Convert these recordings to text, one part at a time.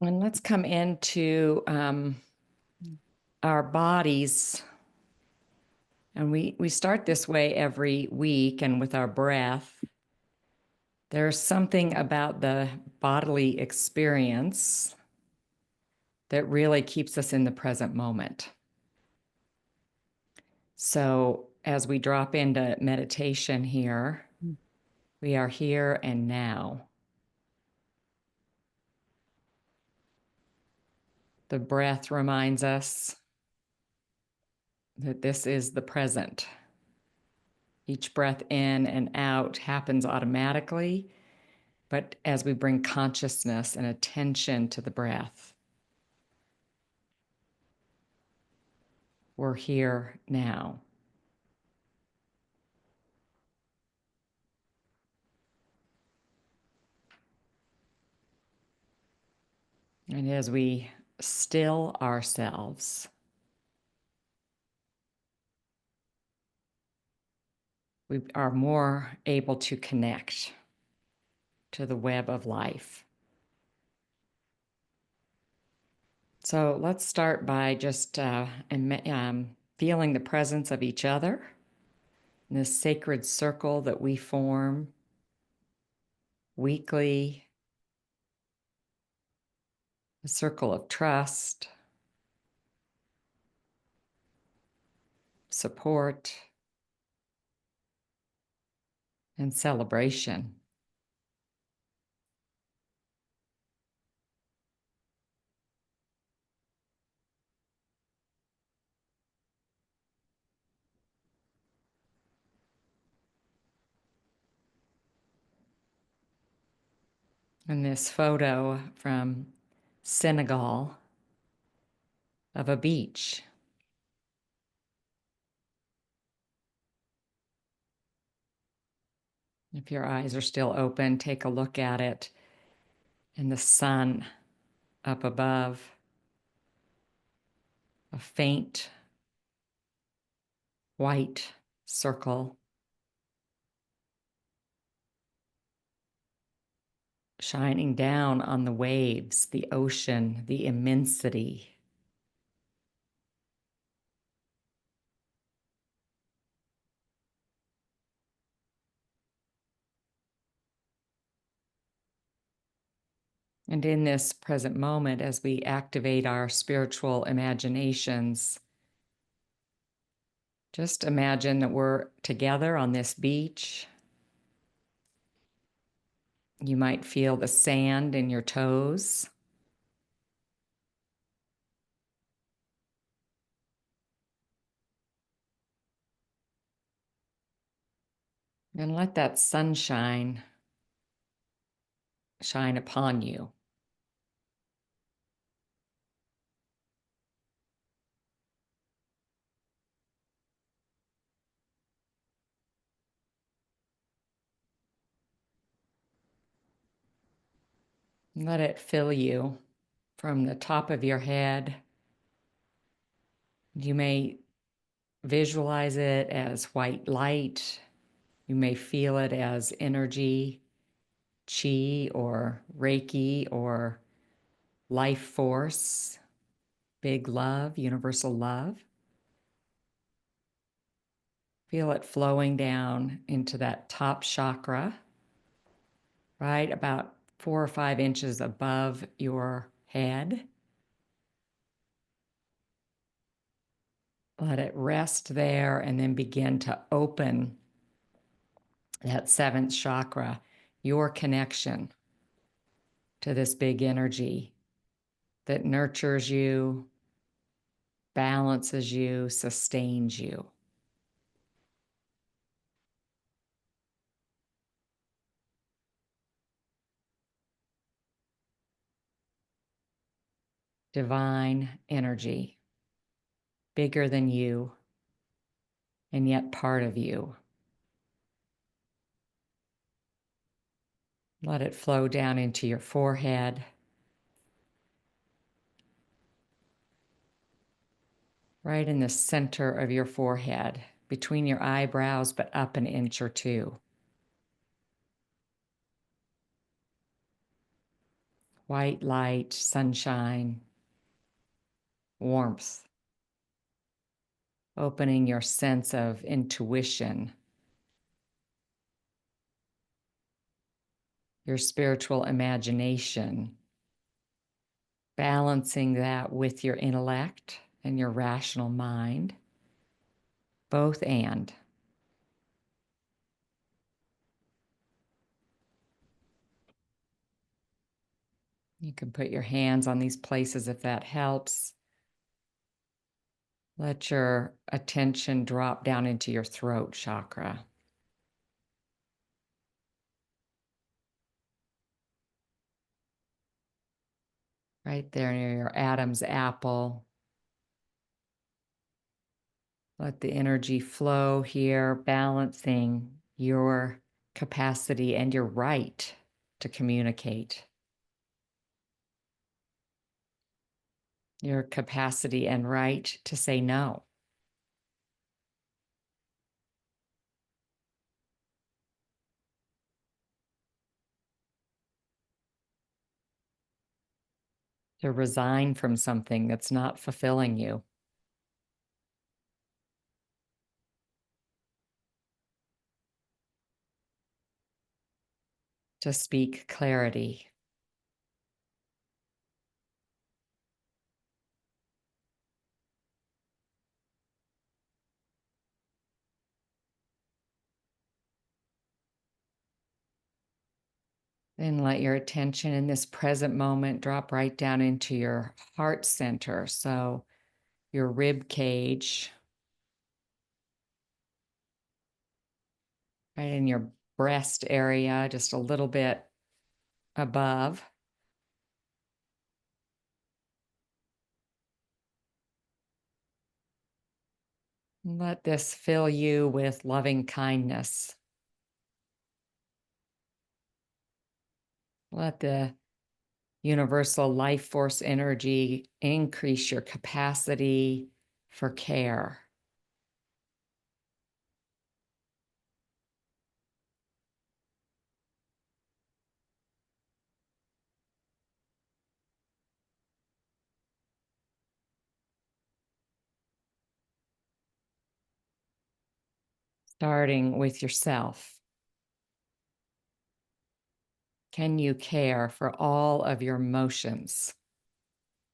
And let's come into our bodies. And we start this way every week and with our breath. There's something about the bodily experience that really keeps us in the present moment. So as we drop into meditation here, we are here and now. The breath reminds us that this is the present. Each breath in and out happens automatically, but as we bring consciousness and attention to the breath, we're here now. And as we still ourselves, we are more able to connect to the web of life. So let's start by just feeling the presence of each other in this sacred circle that we form weekly, a circle of trust, support, and celebration. And this photo from Senegal of a beach. If your eyes are still open, take a look at it. And the sun up above, a faint white circle shining down on the waves, the ocean, the immensity. And in this present moment, as we activate our spiritual imaginations, just imagine that we're together on this beach. You might feel the sand in your toes. And let that sunshine shine upon you. Let it fill you from the top of your head. You may visualize it as white light. You may feel it as energy, chi or Reiki or life force, big love, universal love. Feel it flowing down into that top chakra, right about 4 or 5 inches above your head. Let it rest there and then begin to open that seventh chakra, your connection to this big energy that nurtures you, balances you, sustains you. Divine energy, bigger than you, and yet part of you. Let it flow down into your forehead, right in the center of your forehead, between your eyebrows, but up an inch or two. white light, sunshine, warmth, opening your sense of intuition, your spiritual imagination, balancing that with your intellect and your rational mind, both and. You can put your hands on these places if that helps. Let your attention drop down into your throat chakra. Right there near your Adam's apple. Let the energy flow here, balancing your capacity and your right to communicate. Your capacity and right to say no. To resign from something that's not fulfilling you. To speak clarity. Then let your attention in this present moment drop right down into your heart center. So your rib cage, right in your breast area, just a little bit above. Let this fill you with loving kindness. Let the universal life force energy increase your capacity for care. Starting with yourself. Can you care for all of your emotions,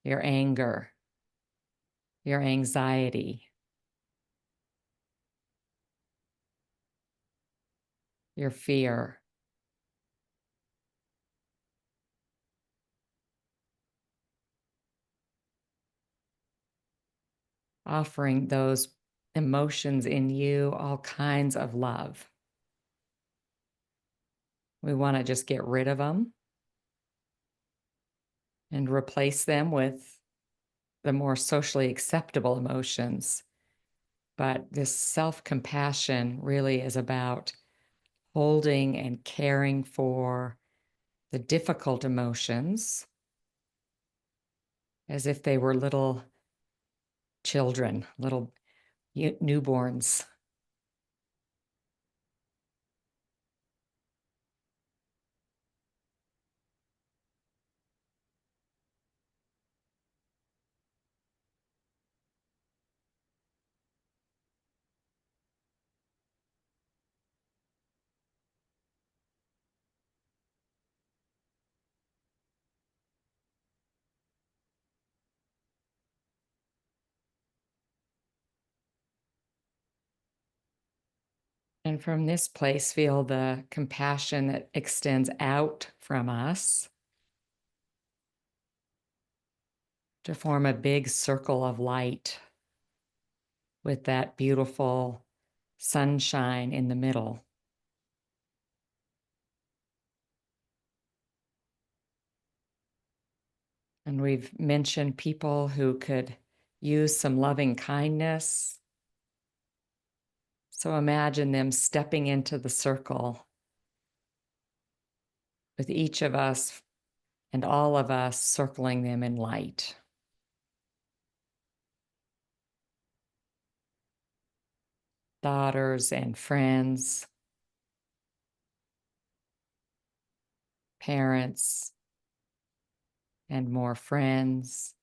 your anger, your anxiety, your fear, offering those emotions in you all kinds of love? We want to just get rid of them and replace them with the more socially acceptable emotions. But this self-compassion really is about holding and caring for the difficult emotions as if they were little children, little newborns. And from this place, feel the compassion that extends out from us to form a big circle of light with that beautiful sunshine in the middle. And we've mentioned people who could use some loving kindness. So imagine them stepping into the circle with each of us and all of us circling them in light. Daughters and friends, parents, and more friends.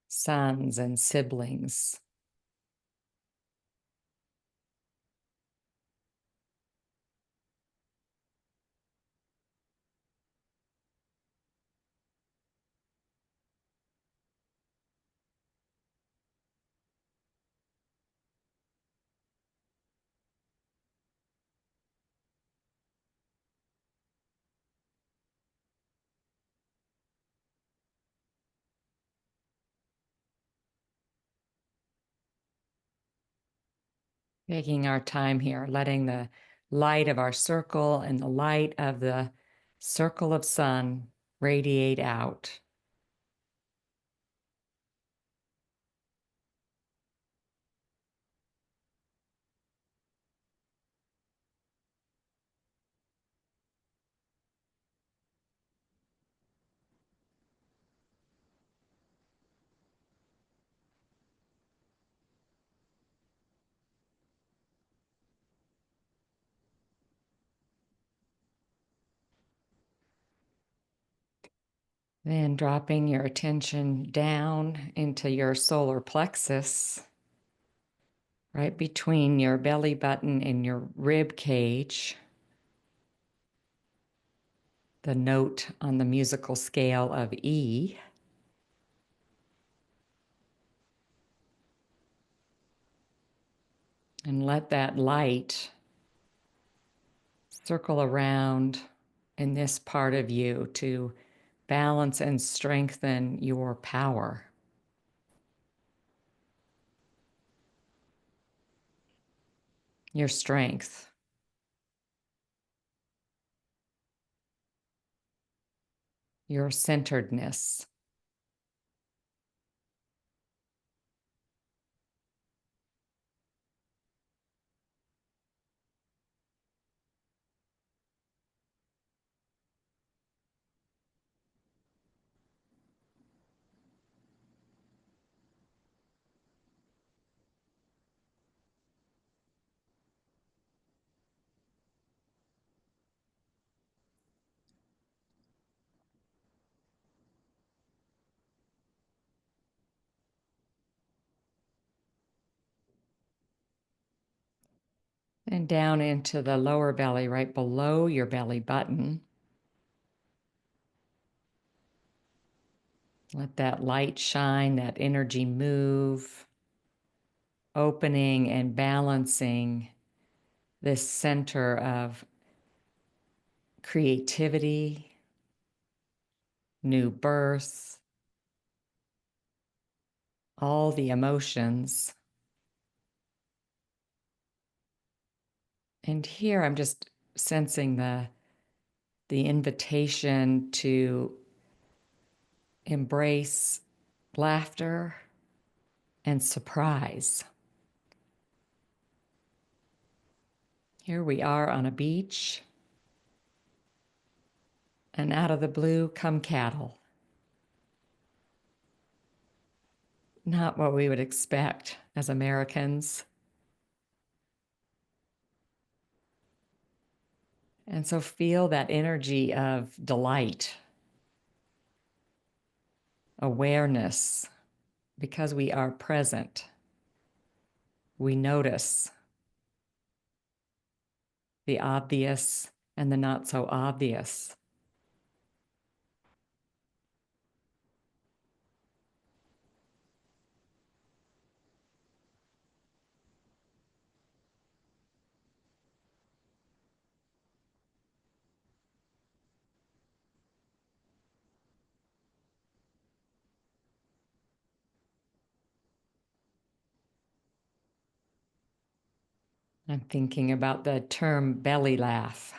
Sons and siblings. Taking our time here, letting the light of our circle and the light of the circle of sun radiate out. Then dropping your attention down into your solar plexus, right between your belly button and your rib cage, the note on the musical scale of E. And let that light circle around in this part of you to balance and strengthen your power, your strength, your centeredness. And down into the lower belly, right below your belly button. Let that light shine, that energy move, opening and balancing this center of creativity, new birth, all the emotions. And here I'm just sensing the invitation to embrace laughter and surprise. Here we are on a beach, and out of the blue come cattle. Not what we would expect as Americans. And so feel that energy of delight, awareness, because we are present. We notice the obvious and the not so obvious. I'm thinking about the term belly laugh.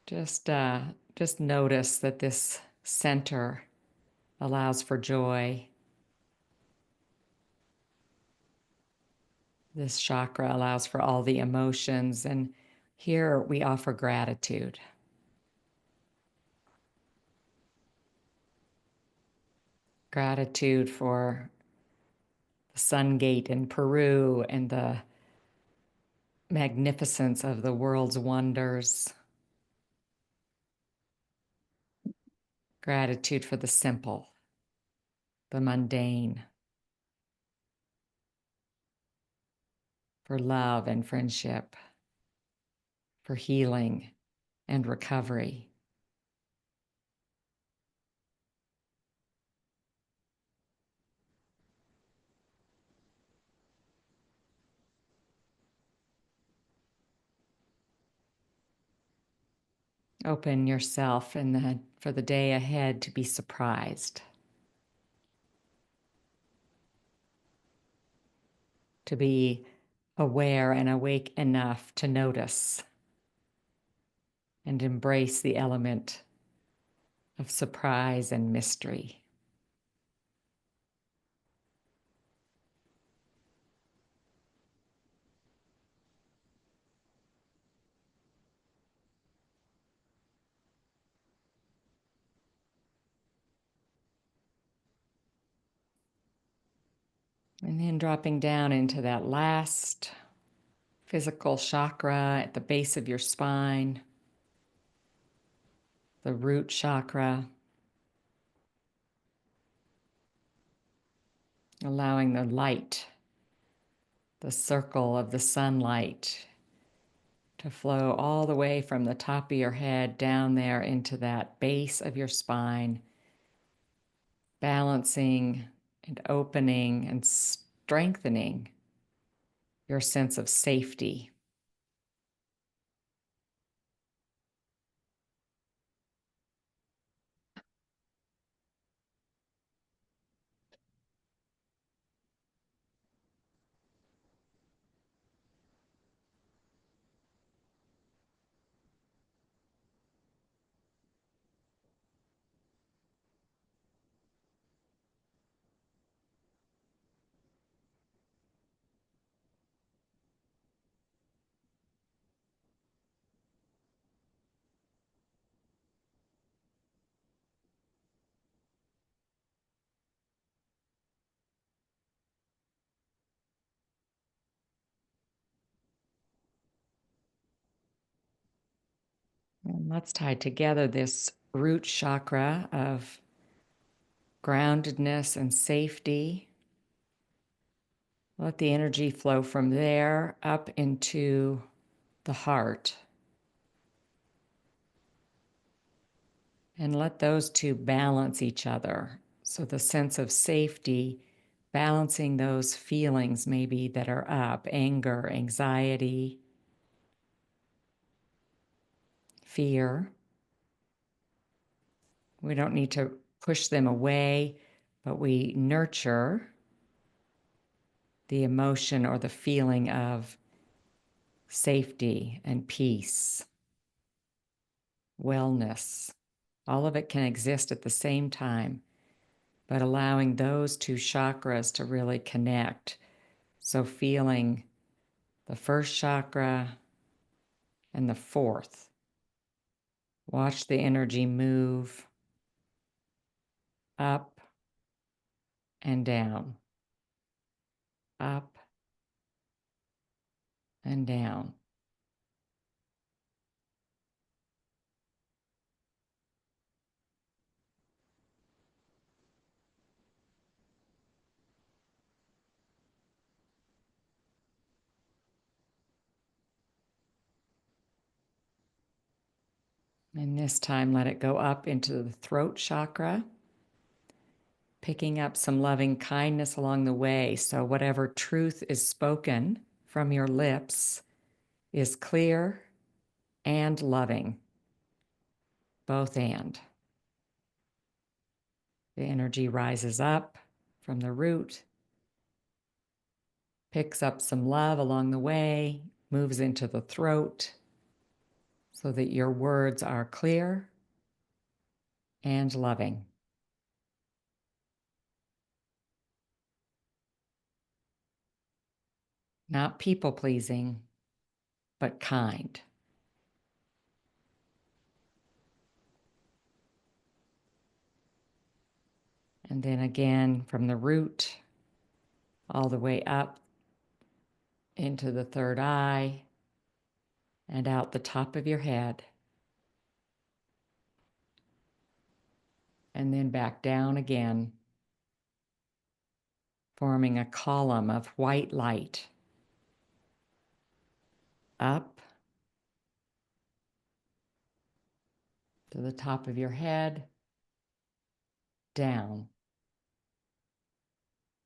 Just notice that this center allows for joy. This chakra allows for all the emotions, and here we offer gratitude. Gratitude for the sun gate in Peru and the magnificence of the world's wonders, gratitude for the simple, the mundane, for love and friendship, for healing and recovery. Open yourself for the day ahead to be surprised, to be aware and awake enough to notice and embrace the element of surprise and mystery. And then dropping down into that last physical chakra at the base of your spine, the root chakra, allowing the light, the circle of the sunlight, to flow all the way from the top of your head down there into that base of your spine, balancing and opening and strengthening your sense of safety. And let's tie together this root chakra of groundedness and safety. Let the energy flow from there up into the heart. And let those two balance each other. So the sense of safety, balancing those feelings maybe that are up, anger, anxiety, fear. We don't need to push them away, but we nurture the emotion or the feeling of safety and peace, wellness. All of it can exist at the same time, but allowing those two chakras to really connect. So feeling the first chakra and the fourth. Watch the energy move up and down, up and down. And this time, let it go up into the throat chakra, picking up some loving kindness along the way. So whatever truth is spoken from your lips is clear and loving, both and. The energy rises up from the root, picks up some love along the way, moves into the throat so that your words are clear and loving. Not people-pleasing, but kind. And then again, from the root all the way up into the third eye, and out the top of your head, and then back down again, forming a column of white light up to the top of your head, down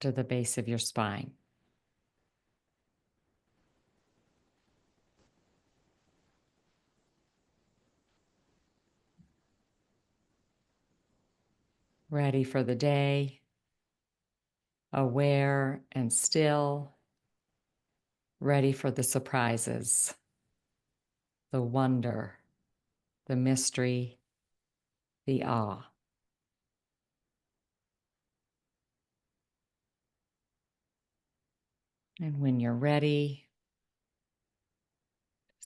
to the base of your spine. Ready for the day, aware and still, ready for the surprises, the wonder, the mystery, the awe. And when you're ready,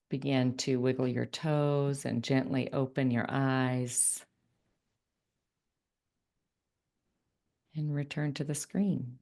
begin to wiggle your toes and gently open your eyes and return to the screen.